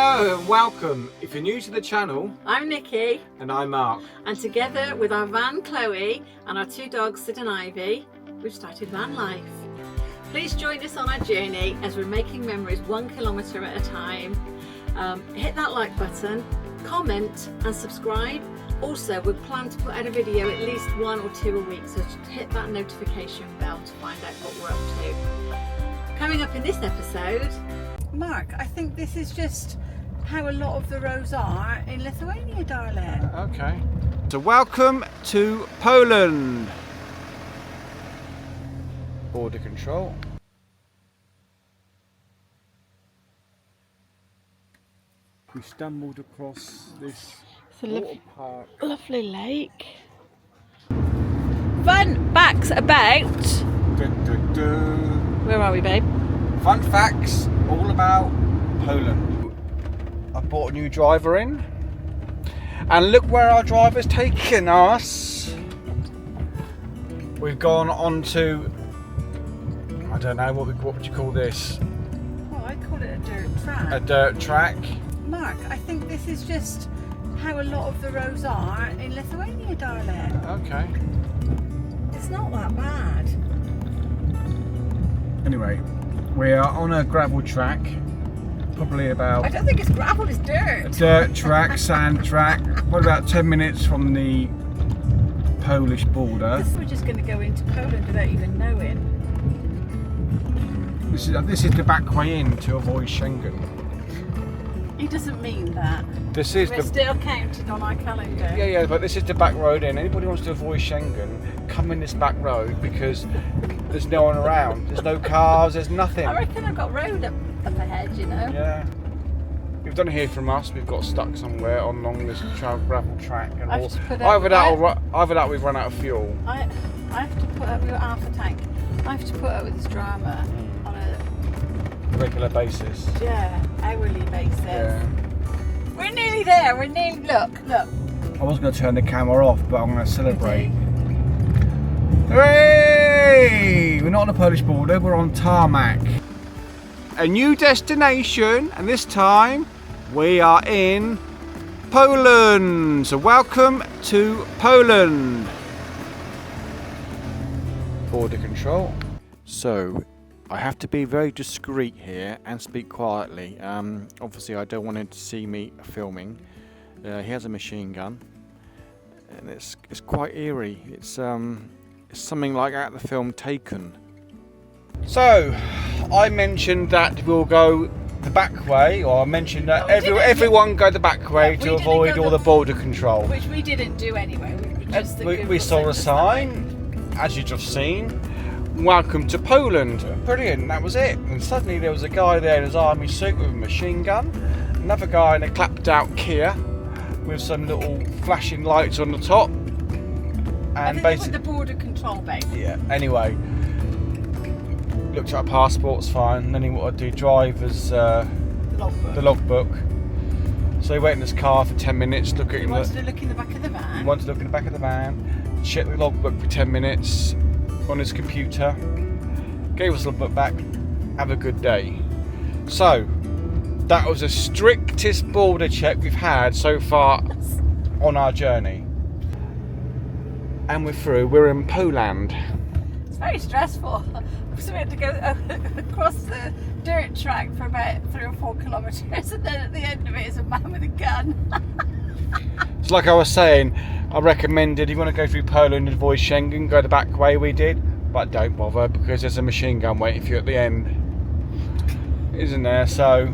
Hello and welcome. If you're new to the channel, I'm Nikki. and I'm Mark. And together with our van Chloe and our two dogs Sid and Ivy, we've started Vanlife. Please join us on our journey as we're making memories 1 kilometre at a time. Hit that like button, comment and subscribe. Also, we plan to put out a video at least 1 or 2 a week, so hit that notification bell to find out what we're up to. Coming up in this episode, Mark, I think this is just how a lot of the roads are in Lithuania, darling. Okay. So welcome to Poland. Border control. We stumbled across this water park. Lovely lake. Fun facts about... Where are we, babe? Fun facts all about Poland. I brought a new driver in, and look where our driver's taken us. We've gone on to, I don't know, what would you call this? Well, I call it a dirt track. A dirt track. Mark, I think this is just how a lot of the roads are in Lithuania, darling. Okay. It's not that bad. Anyway, we are on a gravel track, probably about I don't think it's gravel, it's dirt. a dirt track, sand track, probably about 10 minutes from the Polish border. We're just going to go into Poland without even knowing. This is the back way in to avoid Schengen. He doesn't mean that. This is We're still counted on our calendar. Yeah, but this is the back road in. Anybody who wants to avoid Schengen, come in this back road because there's no one around. There's no cars, there's nothing. I reckon I've got road up ahead, you know. Yeah. If you don't hear from us, we've got stuck somewhere along this gravel track. And either that we've run out of fuel. I have to put up with half a tank. I have to put up with this drama on a Regular basis. hourly basis. Yeah. We're nearly there. We're nearly. Look. I was going to turn the camera off, but I'm going to celebrate. Hooray! We're not on the Polish border, we're on tarmac. A new destination, and this time we are in Poland. So welcome to Poland. Border control. So I have to be very discreet here and speak quietly. Obviously I don't want him to see me filming. He has a machine gun, and it's quite eerie. It's something like out of the film Taken. So, I mentioned that we'll go the back way, or I mentioned that everyone go the back way to avoid all the border control. Which we didn't do anyway. We saw a sign, as you've just seen, welcome to Poland. Brilliant, that was it. And suddenly there was a guy there in his army suit with a machine gun, another guy in a clapped out Kia with some little flashing lights on the top. And basically the border control, babe. Yeah. Anyway, looked at our passports, fine. And then he wanted to do driver's the logbook. So he went in his car for 10 minutes, He wanted to look in the back of the van. He wanted to look in the back of the van, check the logbook for 10 minutes on his computer, gave us the logbook back. Have a good day. So that was the strictest border check we've had so far on our journey. And we're through. We're in Poland. It's very stressful. So we had to go across the dirt track for about 3 or 4 kilometres, and then at the end of it is a man with a gun. It's like I was saying, I recommended if you want to go through Poland and avoid Schengen, go the back way we did, but don't bother because there's a machine gun waiting for you at the end, isn't there? So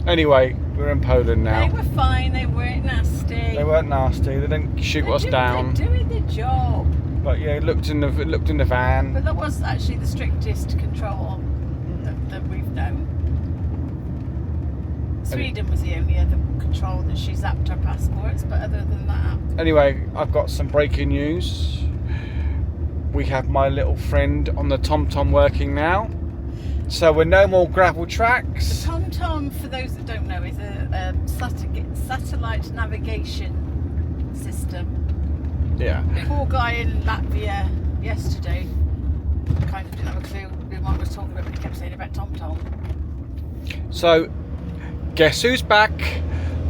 anyway, we're in Poland now. They were fine, they weren't nasty. They weren't nasty. They didn't shoot us down. They're doing the job. But yeah, looked in the van. But that was actually the strictest control that we've known. Sweden was the only other control that she zapped our passports, but other than that. Anyway, I've got some breaking news. We have my little friend on the TomTom working now. So we're no more gravel tracks. The TomTom, for those that don't know, is a satellite navigation system. Yeah. The poor guy in Latvia yesterday kind of didn't have a clue what was talking about when he kept saying about TomTom. So Guess who's back?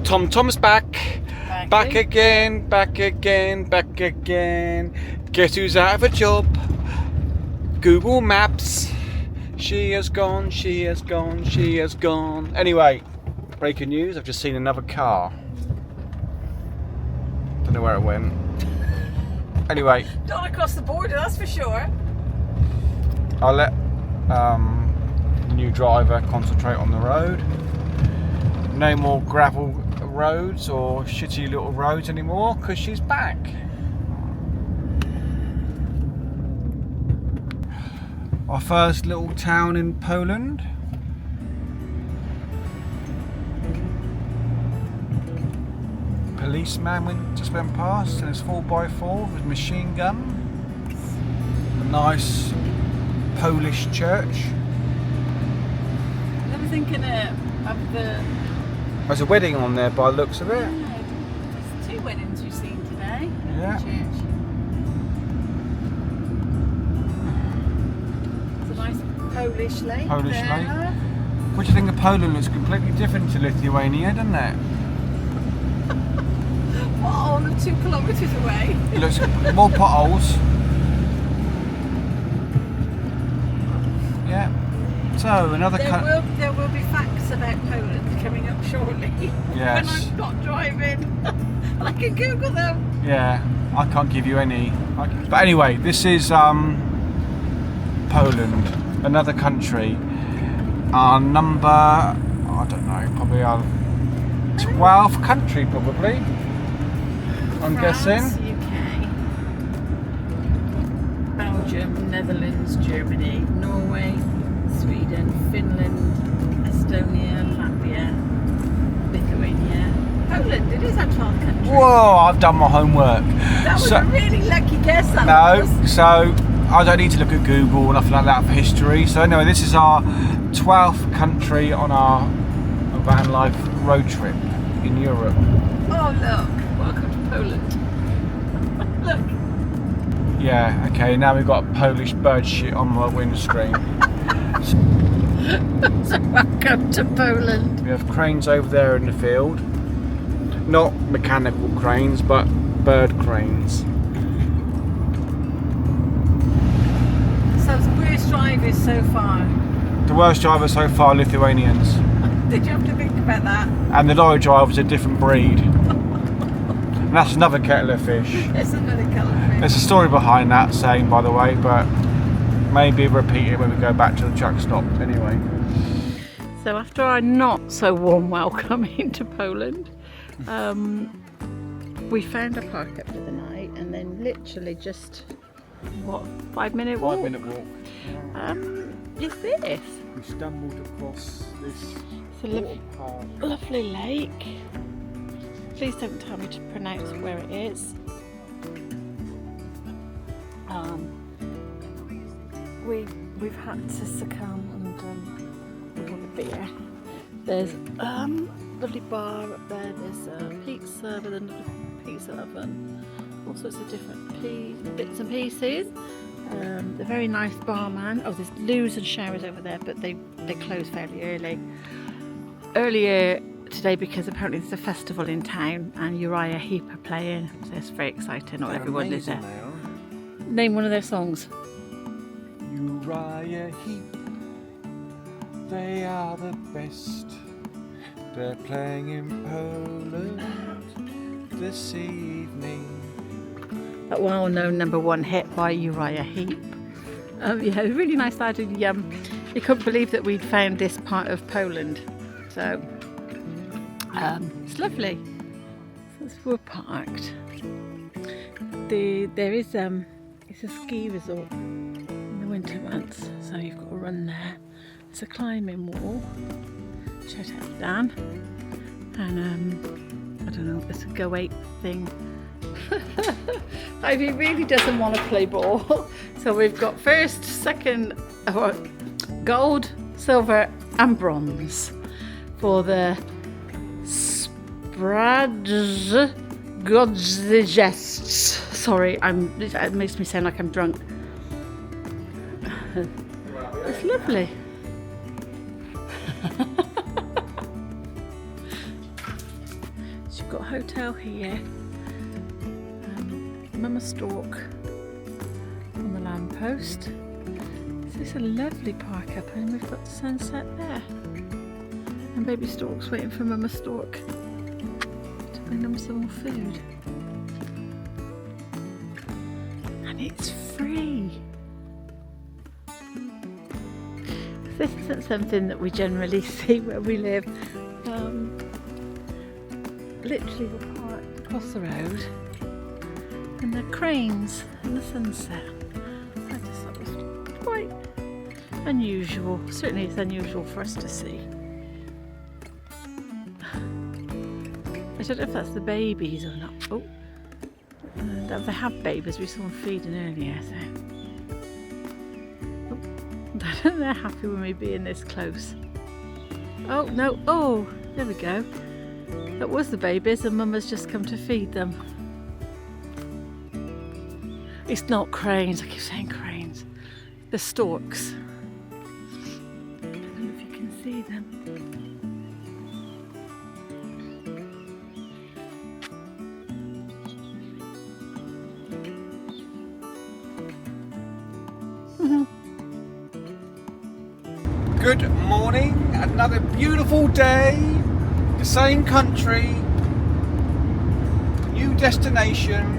Tom's back. Back again, back again, back again. Guess who's out of a job? Google Maps. She has gone, she has gone, she has gone. Anyway, breaking news, I've just seen another car. Don't know where it went. Anyway. Not across the border, that's for sure. I'll let the new driver concentrate on the road. No more gravel roads or shitty little roads anymore, because she's back. Our first little town in Poland. Policeman just went past in his 4x4 with a machine gun. A nice Polish church. I was thinking of the... There's a wedding on there by the looks of it. Yeah, there's 2 weddings we've seen today. Yeah. Church. It's a nice Polish lake. Polish there. lake. What do you think of Poland? Looks completely different to Lithuania, doesn't it? Well, only 2 kilometres away. It looks more potholes. Yeah. So another there will be facts about Poland coming up shortly. Yes. When I'm not driving, and I can Google them. Yeah. I can't give you any. But anyway, this is Poland, another country. Our number, I don't know, probably our 12th country, probably. I'm France, guessing. UK, Belgium, Netherlands, Germany, Norway, Sweden, Finland, Estonia, Latvia, Lithuania, Poland. It is our 12th country. Whoa! I've done my homework. That was a really lucky guess. That was. So I don't need to look at Google or nothing like that for history. So anyway, this is our 12th country on our van life road trip in Europe. Oh look! Welcome to Poland. Look. Yeah. Okay. Now we've got Polish bird shit on my windscreen. So welcome to Poland. We have cranes over there in the field. Not mechanical cranes, but bird cranes. So the worst drivers so far. The worst drivers so far, Lithuanians. Did you have to think about that? And the lorry driver's a different breed. And that's another kettle of fish. It's another colour of fish. There's a story behind that saying, by the way, but maybe repeat it when we go back to the truck stop. Anyway. So after our not so warm welcome into Poland, we found a park up for the night, and then literally just 5-minute walk. 5-minute walk. Is this? We stumbled across this park. Lovely lake. Please don't tell me to pronounce where it is. We've had to succumb and we want a beer. There's lovely bar up there. There's a pizza with another pizza oven. All sorts of different bits and pieces. The very nice barman. Oh, there's loos and showers over there, but they close fairly early. Earlier today because apparently there's a festival in town and Uriah Heep are playing, so it's very exciting. Not everyone is there. Name one of their songs. Uriah Heep, they are the best. They're playing in Poland this evening. That well-known #1 hit by Uriah Heep. Yeah, really nice lad. He couldn't believe that we'd found this part of Poland. So it's lovely. So we're parked. There is it's a ski resort in the winter months, so you've got to run there. It's a climbing wall. Shout out to Dan. And I don't know, it's a Go 8 thing. Ivy really doesn't want to play ball. So we've got first, second, gold, silver and bronze for the Godzigests. Sorry, it makes me sound like I'm drunk. It's lovely. hotel here. Mama stork on the lamppost. This is a lovely park up, and we've got the sunset there. And baby stork's waiting for Mama stork to bring them some more food. And it's free. This isn't something that we generally see where we live. Literally we're parked across the road and the cranes and the sunset. I just thought it was quite unusual. Certainly it's unusual for us to see. I don't know if that's the babies or not. Oh, they have babies. We saw them feeding earlier, so they're happy with me being this close. Oh no! Oh, there we go. That was the babies, and Mama's just come to feed them. It's not cranes. I keep saying cranes. The storks. I don't know if you can see them. Good morning, another beautiful day, the same country, new destination,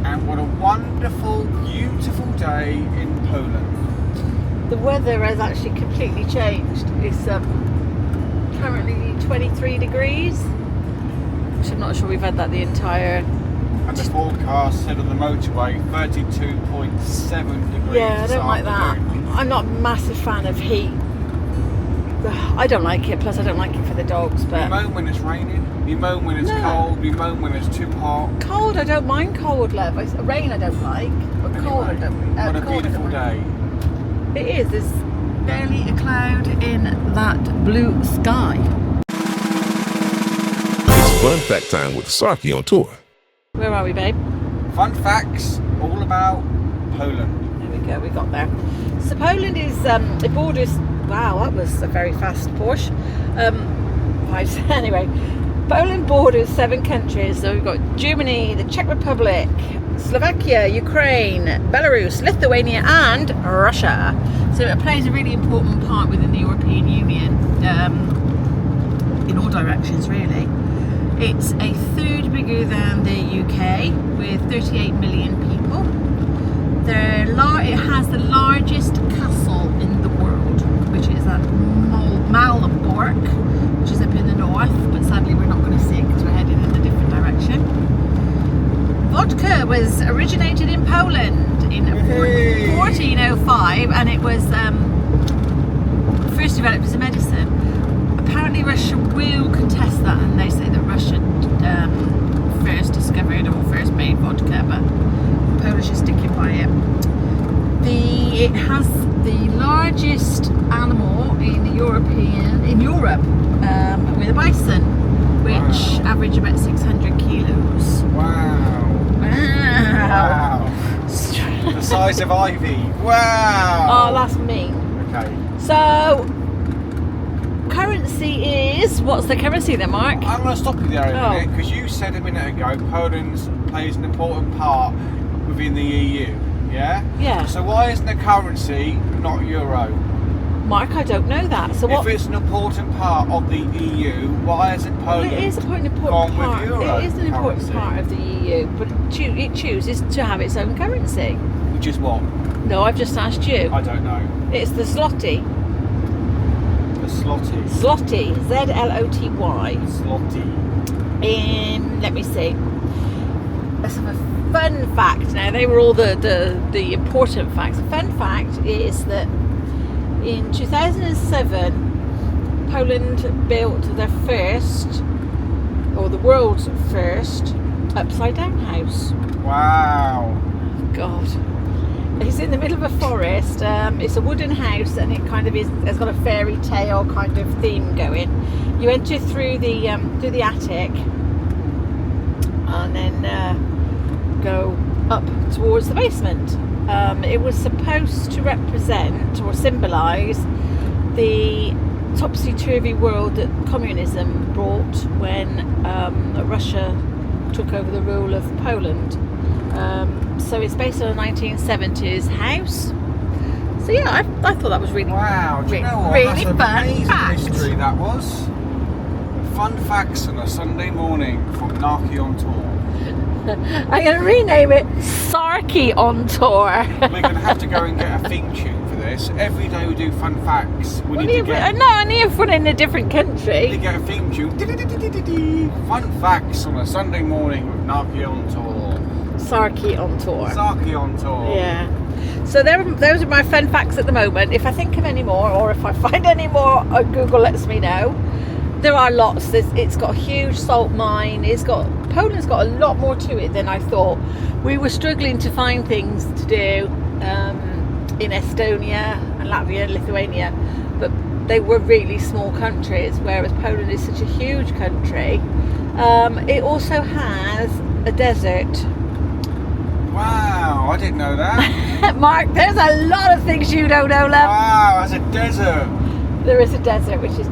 and what a wonderful, beautiful day in Poland. The weather has actually completely changed. It's currently 23 degrees, which I'm not sure we've had that the entire... And the forecast said on the motorway 32.7 degrees. Yeah, I don't like that. I'm not a massive fan of heat. I don't like it, plus I don't like it for the dogs. But you moan when it's raining, you moan when it's cold, you moan when it's too hot. Cold, I don't mind cold, love. Rain I don't like, but anyway, cold I don't like. What a beautiful day. It is. There's barely a cloud in that blue sky. It's fun fact time with Sarky on tour. Where are we, babe? Fun facts all about Poland. There we go, we got there. So Poland is, it borders, wow, that was a very fast Porsche. Right, anyway, Poland borders 7 countries. So we've got Germany, the Czech Republic, Slovakia, Ukraine, Belarus, Lithuania and Russia. So it plays a really important part within the European Union, in all directions really. It's a third bigger than the UK with 38 million people. It has the largest castle in the world, which is at Malbork, which is up in the north, but sadly we're not going to see it because we're heading in a different direction. Vodka was originated in Poland in 1405, and it was first developed as a medicine. Apparently Russia will contest that, and they say that Russia first discovered or first made vodka, but the Polish is sticking by it. It has the largest animal in Europe with a bison, which average about 600 kilos. Wow. The size of Ivy. Wow. Oh, that's mean. Okay. So currency is, what's the currency then, Mark? I'm going to stop you there a minute, because you said a minute ago Poland plays an important part within the EU, yeah? Yeah. So why isn't the currency not euro? Mark, I don't know that. So what? If it's an important part of the EU, why isn't Poland Well, it is an important gone part. with euro? It is an important currency? part of the EU, but it chooses to have its own currency. Which is what? No, I've just asked you. I don't know. It's the zloty. The zloty. Zloty, Z-L-O-T-Y. Zloty. Let me see. Let's have a fun fact now. They were all the important facts. The fun fact is that in 2007, Poland built their first, or the world's first, upside down house. Wow. God. It's in the middle of a forest. It's a wooden house, and it kind of has got a fairy tale kind of theme going. You enter through the attic, and then go up towards the basement. It was supposed to represent or symbolise the topsy-turvy world that communism brought when Russia took over the rule of Poland. So it's based on a 1970s house. So yeah, I thought that was really Wow, do you know what? really That's fun amazing fact. history that was. Fun facts on a Sunday morning from Narky on Tour. I'm going to rename it Sarky on Tour. We're going to have to go and get a theme tune for this. Every day we do fun facts. We need to get... No, I need one in a different We need country. to get a theme tune. Fun facts on a Sunday morning with Narky on Tour. Sarky on Tour. Sarky on Tour. Yeah. So those are my fun facts at the moment. If I think of any more, or if I find any more, Google lets me know. There are lots. It's got a huge salt mine. Poland's got a lot more to it than I thought. We were struggling to find things to do in Estonia and Latvia and Lithuania, but they were really small countries, whereas Poland is such a huge country. It also has a desert. Wow, I didn't know that. Mark, there's a lot of things you don't know, love. Wow, that's a desert. There is a desert which is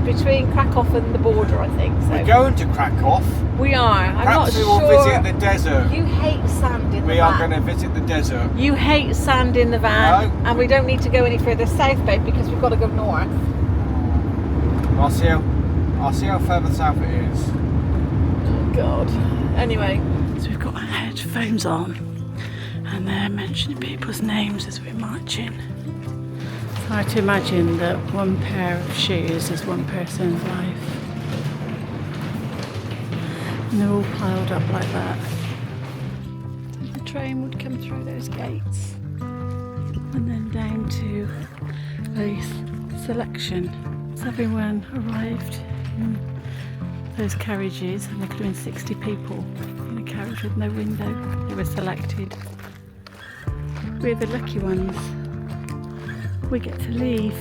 between Krakow and the border, I think. So We're going to Krakow. we are. I'm not Perhaps we will sure. visit the desert. You hate sand in the We are van. going to visit the desert. You hate sand in the van, No. and we don't need to go any further south, babe, because we've got to go north. I'll see how further south it is. Oh God. Anyway, so we've got our headphones on, and they're mentioning people's names as we're marching. Hard to imagine that one pair of shoes is one person's life. And they're all piled up like that. The train would come through those gates and then down to a selection. So everyone arrived in those carriages, and there could have been 60 people in a carriage with no window. They were selected. We're the lucky ones. We get to leave